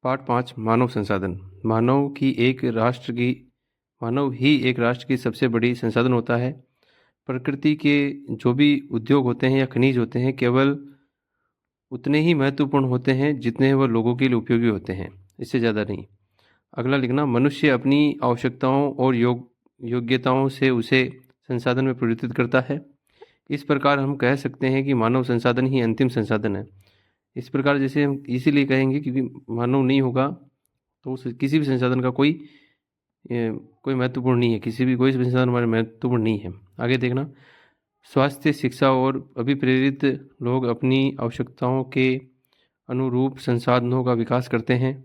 पाठ 5 मानव संसाधन। मानव ही एक राष्ट्र की सबसे बड़ी संसाधन होता है। प्रकृति के जो भी उद्योग होते हैं या खनिज होते हैं केवल उतने ही महत्वपूर्ण होते हैं जितने वह लोगों के लिए उपयोगी होते हैं, इससे ज़्यादा नहीं। अगला लिखना, मनुष्य अपनी आवश्यकताओं और योग्यताओं से उसे संसाधन में परिवर्तित करता है। इस प्रकार हम कह सकते हैं कि मानव संसाधन ही अंतिम संसाधन है। इस प्रकार जैसे हम इसीलिए कहेंगे क्योंकि मानव नहीं होगा तो किसी भी संसाधन का कोई महत्वपूर्ण नहीं है, कोई भी संसाधन हमारे महत्वपूर्ण नहीं है। आगे देखना, स्वास्थ्य, शिक्षा और अभिप्रेरित लोग अपनी आवश्यकताओं के अनुरूप संसाधनों का विकास करते हैं।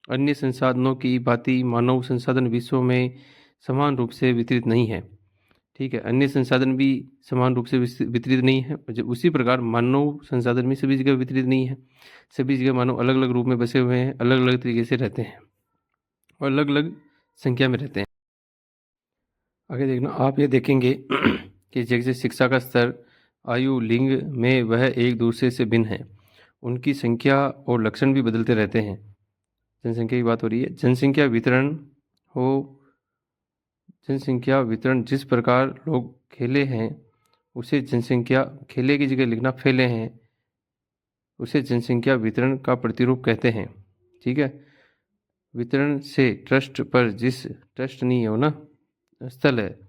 अन्य संसाधनों की भांति मानव संसाधन विश्व में समान रूप से वितरित नहीं है। ठीक है, अन्य संसाधन भी समान रूप से वितरित नहीं है। उसी प्रकार मानव संसाधन भी सभी जगह वितरित नहीं है। सभी जगह मानव अलग अलग रूप में बसे हुए हैं, अलग अलग तरीके से रहते हैं और अलग अलग संख्या में रहते हैं। आगे देखना, आप ये देखेंगे कि जैसे शिक्षा का स्तर, आयु, लिंग में वह एक दूसरे से भिन्न है। उनकी संख्या और लक्षण भी बदलते रहते हैं। जनसंख्या की बात हो रही है। जनसंख्या वितरण जिस प्रकार लोग खेले हैं उसे जनसंख्या खेले की जगह लिखना फैले हैं, उसे जनसंख्या वितरण का प्रतिरूप कहते हैं। ठीक है, वितरण से ट्रस्ट पर जिस ट्रस्ट नहीं हो ना स्थल है,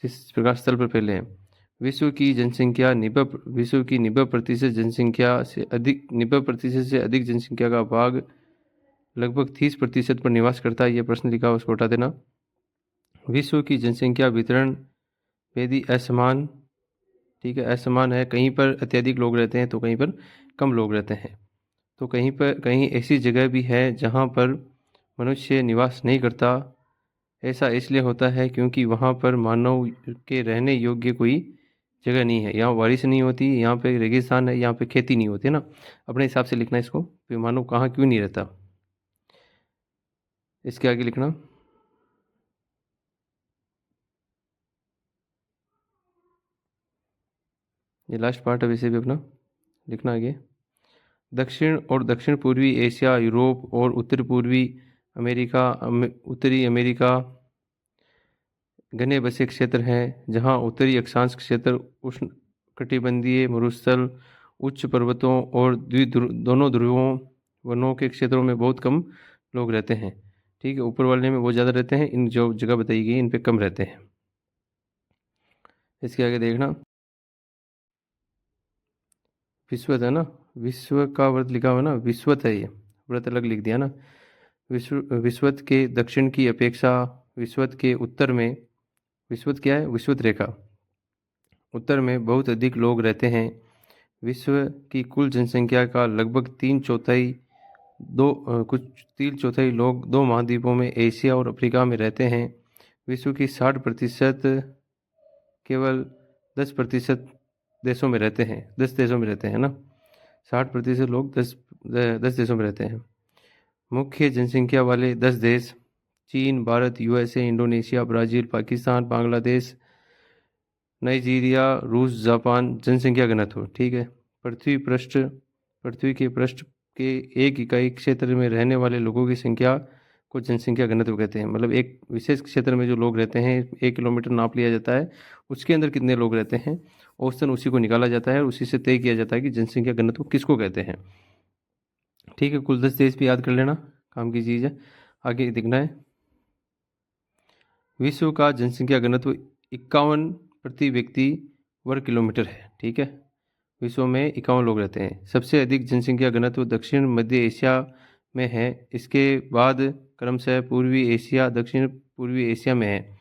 जिस प्रकार स्थल पर फैले हैं। विश्व की 90% जनसंख्या से अधिक 90% से अधिक जनसंख्या का भाग लगभग 30% पर निवास करता है। यह प्रश्न लिखा हुआ उसको हटा देना। विश्व की जनसंख्या वितरण यदि असमान, ठीक है, असमान है, कहीं पर अत्यधिक लोग रहते हैं तो कहीं पर कम लोग रहते हैं। तो कहीं ऐसी जगह भी है जहाँ पर मनुष्य निवास नहीं करता। ऐसा इसलिए होता है क्योंकि वहाँ पर मानव के रहने योग्य कोई जगह नहीं है। यहाँ बारिश नहीं होती, यहाँ पे रेगिस्तान है, यहाँ पे खेती नहीं होती है ना। अपने हिसाब से लिखना इसको, फिर मानव कहाँ क्यों नहीं रहता। इसके आगे लिखना, ये लास्ट पार्ट है, वैसे भी अपना लिखना आगे। दक्षिण और दक्षिण पूर्वी एशिया, यूरोप और उत्तरी अमेरिका घने बसे क्षेत्र हैं, जहां उत्तरी अक्षांश क्षेत्र उष्ण कटिबंधीय मरुस्थल, उच्च पर्वतों और दोनों ध्रुवों वनों के क्षेत्रों में बहुत कम लोग रहते हैं। ठीक है, ऊपर वाले में बहुत ज़्यादा रहते हैं, इन जो जगह बताई गई इन पे कम रहते हैं। इसके आगे देखना, विश्वत है ना, विश्व का व्रत लिखा हुआ ना, विश्वत है, ये व्रत अलग लिख दिया ना। विश्वत के दक्षिण की अपेक्षा विश्वत के उत्तर में, विश्वत क्या है, विश्वत रेखा, उत्तर में बहुत अधिक लोग रहते हैं। विश्व की कुल जनसंख्या का लगभग 3/4 लोग 2 महाद्वीपों में एशिया और अफ्रीका में रहते हैं। विश्व की 60% केवल 10% देशों में रहते हैं, 10 देशों में रहते हैं ना। 60% लोग 10 देशों में रहते हैं। मुख्य जनसंख्या वाले 10 देश, चीन, Bharat, USA, Indonesia, Brazil, Pakistan, Bangladesh, Nigeria, रूस, जापान। जनसंख्या घनत्व, ठीक है, पृथ्वी के पृष्ठ के एक इकाई क्षेत्र में रहने वाले लोगों की संख्या को जनसंख्या घनत्व कहते हैं। मतलब एक विशेष क्षेत्र में जो लोग रहते हैं, 1 किलोमीटर नाप लिया जाता है, उसके अंदर कितने लोग रहते हैं, औसतन उसी को निकाला जाता है और उसी से तय किया जाता है कि जनसंख्या घनत्व किसको कहते हैं। ठीक है, कुल 10 देश भी याद कर लेना, काम की चीज़ है। आगे दिखना है, विश्व का जनसंख्या घनत्व 51 प्रति व्यक्ति वर्ग किलोमीटर है। ठीक है, विश्व में 51 लोग रहते हैं। सबसे अधिक जनसंख्या घनत्व दक्षिण मध्य एशिया में है। इसके बाद क्रमशः पूर्वी एशिया, दक्षिण पूर्वी एशिया में है।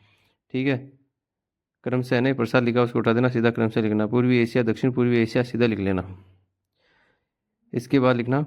ठीक है, क्रमशः नहीं, प्रसाद लिखा उसको उठा देना, सीधा क्रमशः लिखना, पूर्वी एशिया, दक्षिण पूर्वी एशिया, सीधा लिख लेना। इसके बाद लिखना